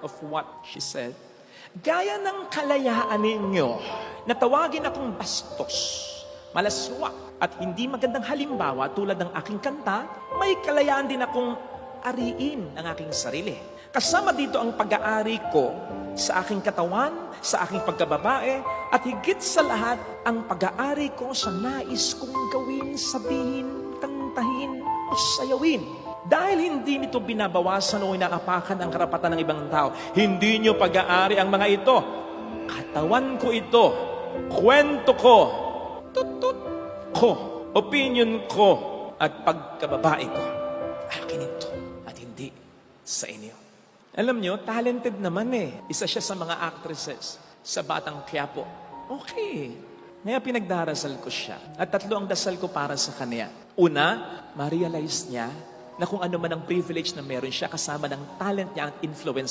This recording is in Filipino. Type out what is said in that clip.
of what she said. Gaya ng kalayaan ninyo na tawagin akong bastos, malaswa, at hindi magandang halimbawa tulad ng aking kanta, may kalayaan din akong ariin ang aking sarili. Kasama dito ang pag-aari ko sa aking katawan, sa aking pagkababae, at higit sa lahat, ang pag-aari ko sa nais kong gawin, sabihin, kantahin, o sayawin. Dahil hindi nito binabawasan o inaapakan ang karapatan ng ibang tao, hindi nyo pag-aari ang mga ito. Katawan ko ito, kwento ko, tutut ko, opinion ko, at pagkababae ko. Akin ito at hindi sa inyo. Alam nyo, talented naman eh. Isa siya sa mga actresses sa Batang Quiapo. Okay. Ngayon pinagdarasal ko siya. At 3 ang dasal ko para sa kanya. Una, ma-realize niya na kung ano man ang privilege na meron siya kasama ng talent niya at influence